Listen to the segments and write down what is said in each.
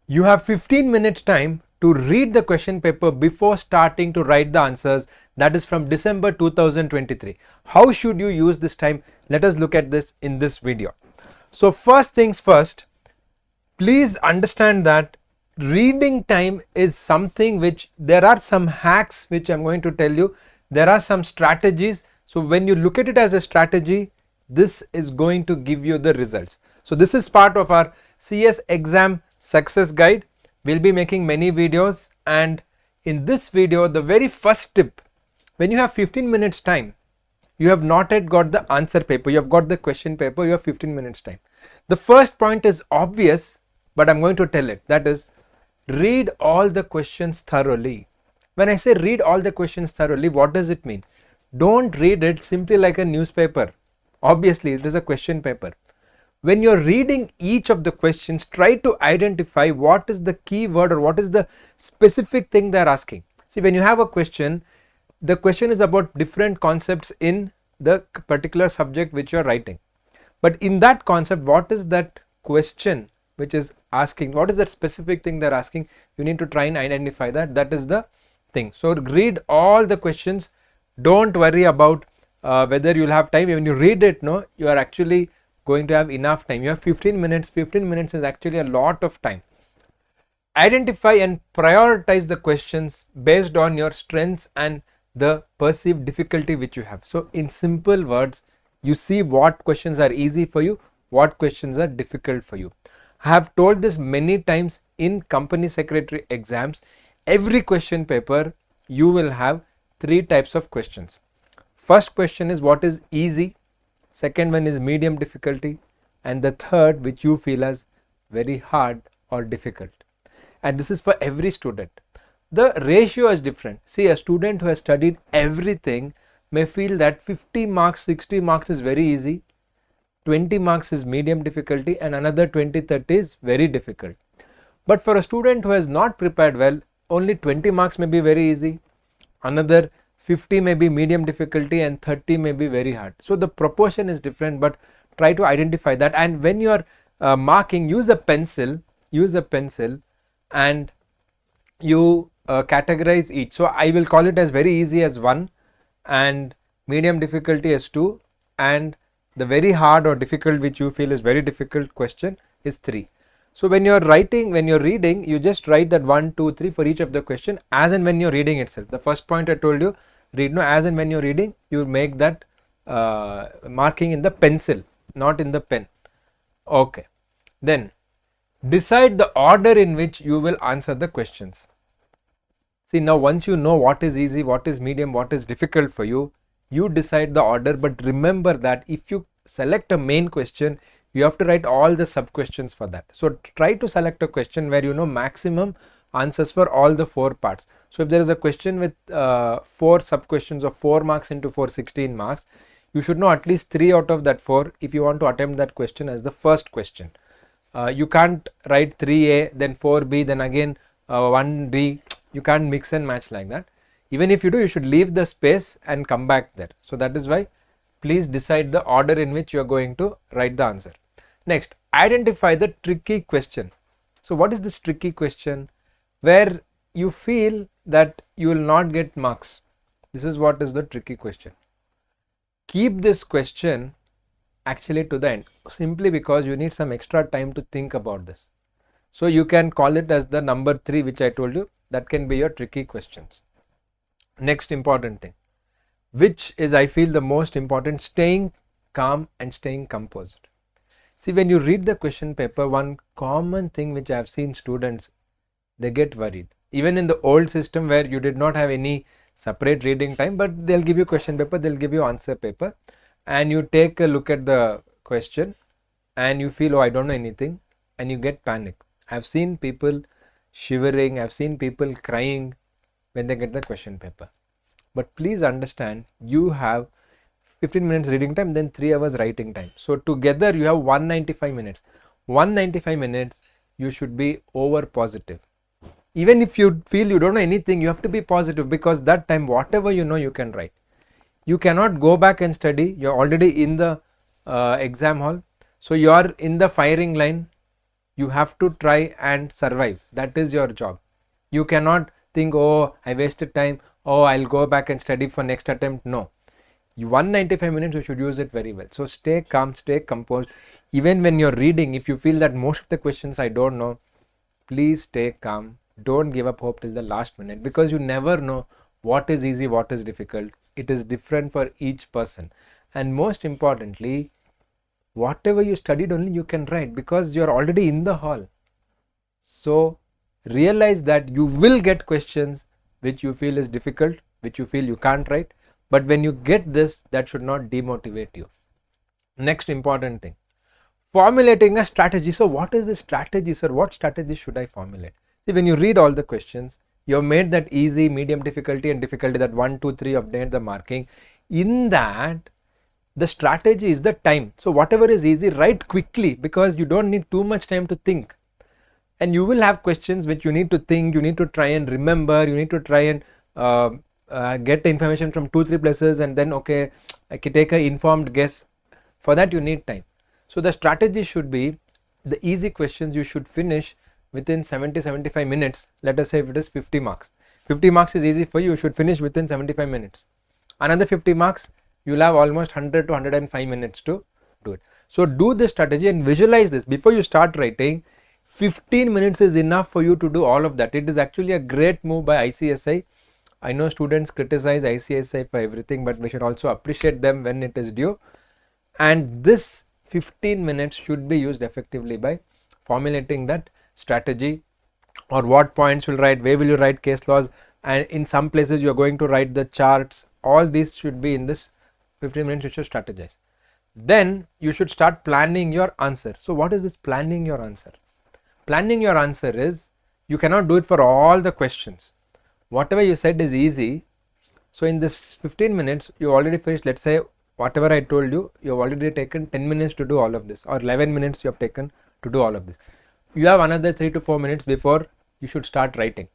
You have 15 minutes time to read the question paper before starting to write the answers. That is from December 2023. How should you use this time? Let us look at this in this video. So first things first, please understand that reading time is something which there are some hacks which I'm going to tell you. There are some strategies. So when you look at it as a strategy, this is going to give you the results. So this is part of our CS exam success guide. We'll be making many videos, and in this video the very first tip, when you have 15 minutes time, you have not yet got the answer paper, you have got the question paper, you have 15 minutes time. The first point is obvious, but I'm going to tell it, that is, read all the questions thoroughly. When I say read all the questions thoroughly, what does it mean? Don't read it simply like a newspaper. Obviously it is a question paper. When you're reading each of the questions, try to identify what is the key word or what is the specific thing they're asking. See, when you have a question, the question is about different concepts in the particular subject which you're writing. But in that concept, what is that question which is asking? What is that specific thing they're asking? You need to try and identify that. That is the thing. So read all the questions. Don't worry about whether you'll have time. When you read it, no, you are actually going to have enough time. You have 15 minutes. 15 minutes is actually a lot of time. Identify and prioritize the questions based on your strengths and the perceived difficulty which you have. So in simple words, you see what questions are easy for you, what questions are difficult for you. I have told this many times in company secretary exams. Every question paper you will have 3 types of questions. First question is what is easy, second one is medium difficulty, and the third which you feel as very hard or difficult. And this is for every student. The ratio is different. See, a student who has studied everything may feel that 50 marks, 60 marks is very easy, 20 marks is medium difficulty, and another 20-30 is very difficult. But for a student who has not prepared well, only 20 marks may be very easy, another 50 may be medium difficulty, and 30 may be very hard. So the proportion is different, but try to identify that. And when you are marking, use a pencil and you categorize each. So I will call it as very easy as 1, and medium difficulty as 2, and the very hard or difficult which you feel is very difficult question is 3. So when you're writing, when you're reading, you just write that 1, 2, 3 for each of the question as and when you're reading itself. The first point I told you, read, no, as and when you're reading, you make that marking in the pencil, not in the pen. Okay. Then decide the order in which you will answer the questions. See, now once you know what is easy, what is medium, what is difficult for you, you decide the order. But remember that if you select a main question, you have to write all the sub questions for that. So try to select a question where you know maximum answers for all the 4 parts. So if there is a question with 4 sub questions of 4 marks into 4, 16 marks, you should know at least 3 out of that 4 if you want to attempt that question as the first question. You can't write 3A, then 4B, then again 1B. You can't mix and match like that. Even if you do, you should leave the space and come back there. So that is why please decide the order in which you are going to write the answer. Next, identify the tricky question. So what is this tricky question where you feel that you will not get marks? This is what is the tricky question. Keep this question actually to the end, simply because you need some extra time to think about this. So you can call it as the number 3 which I told you, that can be your tricky questions. Next important thing, which is I feel the most important, staying calm and staying composed. See, when you read the question paper, one common thing which I have seen students, they get worried. Even in the old system where you did not have any separate reading time, but they'll give you question paper, they'll give you answer paper, and you take a look at the question and you feel, oh, I don't know anything, and you get panic. I've seen people shivering, I've seen people crying when they get the question paper. But please understand, you have 15 minutes reading time, then 3 hours writing time. So together you have 195 minutes. 195 minutes, you should be over positive. Even if you feel you don't know anything, you have to be positive, because that time whatever you know you can write. You cannot go back and study. You're already in the exam hall. So you are in the firing line. You have to try and survive. That is your job. You cannot think, oh, I wasted time, oh, I'll go back and study for next attempt. No. 195 minutes, you should use it very well. So stay calm, stay composed. Even when you're reading, if you feel that most of the questions I don't know, please stay calm. Don't give up hope till the last minute, because you never know what is easy, what is difficult. It is different for each person. And most importantly, whatever you studied only you can write, because you're already in the hall. So realize that you will get questions which you feel is difficult, which you feel you can't write, but when you get this, that should not demotivate you. Next important thing, formulating a strategy. So what is the strategy, sir? What strategy should I formulate? See, when you read all the questions, you have made that easy, medium difficulty and difficulty, that 1, 2, 3 update the marking. In that, the strategy is the time. So whatever is easy, write quickly, because you don't need too much time to think. And you will have questions which you need to think, you need to try and remember, you need to try and get the information from 2-3 places, and then okay, I can take an informed guess. For that you need time. So the strategy should be, the easy questions you should finish within 70-75 minutes. Let us say if it is 50 marks. 50 marks is easy for you, you should finish within 75 minutes. Another 50 marks, you'll have almost 100 to 105 minutes to do it. So do this strategy and visualize this. Before you start writing, 15 minutes is enough for you to do all of that. It is actually a great move by ICSI. I know students criticize ICSI for everything, but we should also appreciate them when it is due. And this 15 minutes should be used effectively by formulating that strategy, or what points will write, where will you write case laws, and in some places you are going to write the charts. All these should be in this 15 minutes. You should strategize. Then you should start planning your answer. So what is this planning your answer? Planning your answer is, you cannot do it for all the questions. Whatever you said is easy. So in this 15 minutes, you already finished, let's say whatever I told you, you have already taken 10 minutes to do all of this, or 11 minutes you have taken to do all of this. You have another 3 to 4 minutes before you should start writing.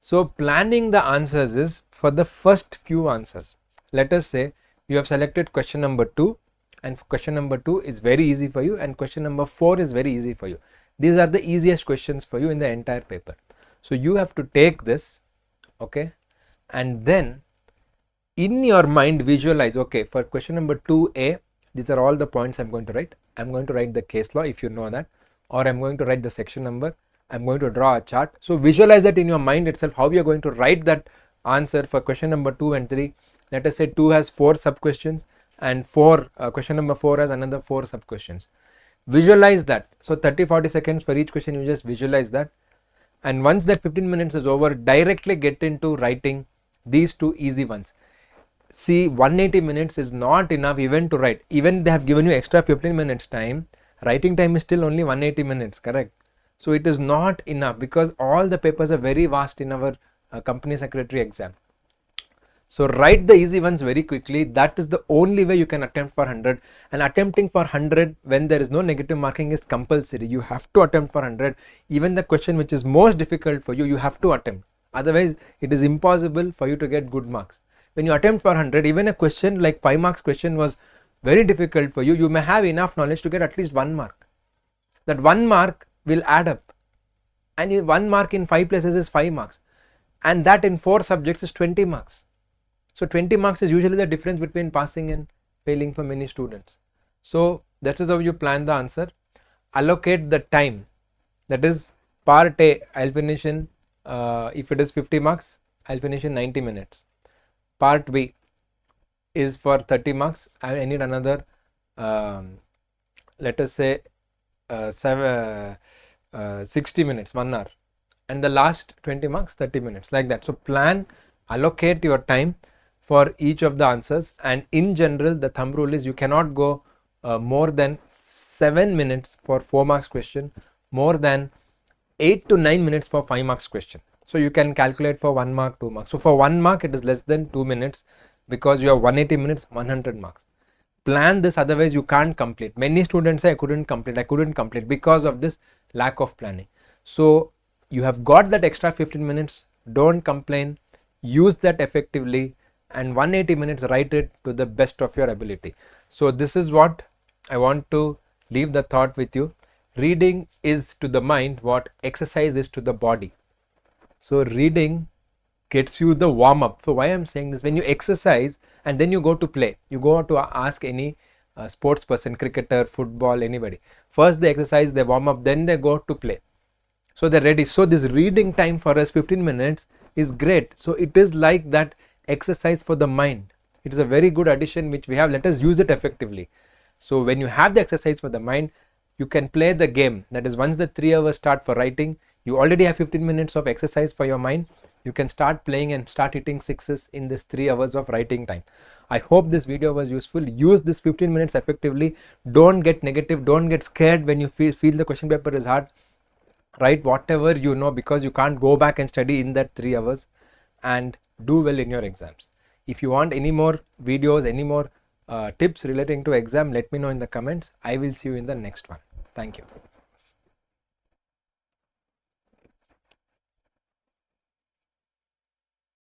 So planning the answers is for the first few answers. Let us say you have selected question number 2, and question number 2 is very easy for you, and question number 4 is very easy for you. These are the easiest questions for you in the entire paper. So you have to take this, okay, and then in your mind visualize, okay, for question number 2A, these are all the points I'm going to write. I'm going to write the case law, if you know that, or I'm going to write the section number. I'm going to draw a chart. So visualize that in your mind itself, how you're going to write that answer for question number 2 and 3. Let us say 2 has 4 sub questions, and question number 4 has another 4 sub questions. Visualize that. So 30-40 seconds for each question, you just visualize that. And once that 15 minutes is over, directly get into writing these 2 easy ones. See, 180 minutes is not enough even to write. Even they have given you extra 15 minutes time, writing time is still only 180 minutes, correct? So it is not enough, because all the papers are very vast in our company secretary exam. So write the easy ones very quickly. That is the only way you can attempt for 100. And attempting for 100 when there is no negative marking is compulsory. You have to attempt for 100. Even the question which is most difficult for you, you have to attempt. Otherwise, it is impossible for you to get good marks. When you attempt for 100, even a question like 5 marks question was very difficult for you, you may have enough knowledge to get at least 1 mark. That 1 mark will add up. And 1 mark in 5 places is 5 marks. And that in 4 subjects is 20 marks. So 20 marks is usually the difference between passing and failing for many students. So that is how you plan the answer. Allocate the time. That is part A, I'll finish in, if it is 50 marks, I'll finish in 90 minutes. Part B is for 30 marks. I need another, let us say 60 minutes, 1 hour. And the last 20 marks, 30 minutes, like that. So plan, allocate your time for each of the answers, and in general the thumb rule is you cannot go more than 7 minutes for 4 marks question, more than 8 to 9 minutes for 5 marks question. So you can calculate for 1 mark, 2 marks. So for 1 mark it is less than 2 minutes, because you have 180 minutes, 100 marks. Plan this, otherwise you can't complete. Many students say I couldn't complete because of this lack of planning. So you have got that extra 15 minutes, don't complain, use that effectively, and 180 minutes write it to the best of your ability. So this is what I want to leave the thought with you. reading is to the mind what exercise is to the body. So reading gets you the warm up. So why I'm saying this, when you exercise and then you go to play, you go to ask any sports person, cricketer, football, anybody, first they exercise, they warm up, then they go to play, so they're ready. So this reading time for us, 15 minutes, is great. So it is like that exercise for the mind. It is a very good addition which we have. Let us use it effectively. So when you have the exercise for the mind, you can play the game. That is, once the 3 hours start for writing, you already have 15 minutes of exercise for your mind. You can start playing and start hitting sixes in this 3 hours of writing time. I hope this video was useful. Use this 15 minutes effectively. Don't get negative. Don't get scared when you feel the question paper is hard. Write whatever you know, because you can't go back and study in that 3 hours, and do well in your exams. If you want any more videos, any more tips relating to exam, let me know in the comments. I will see you in the next one. Thank you.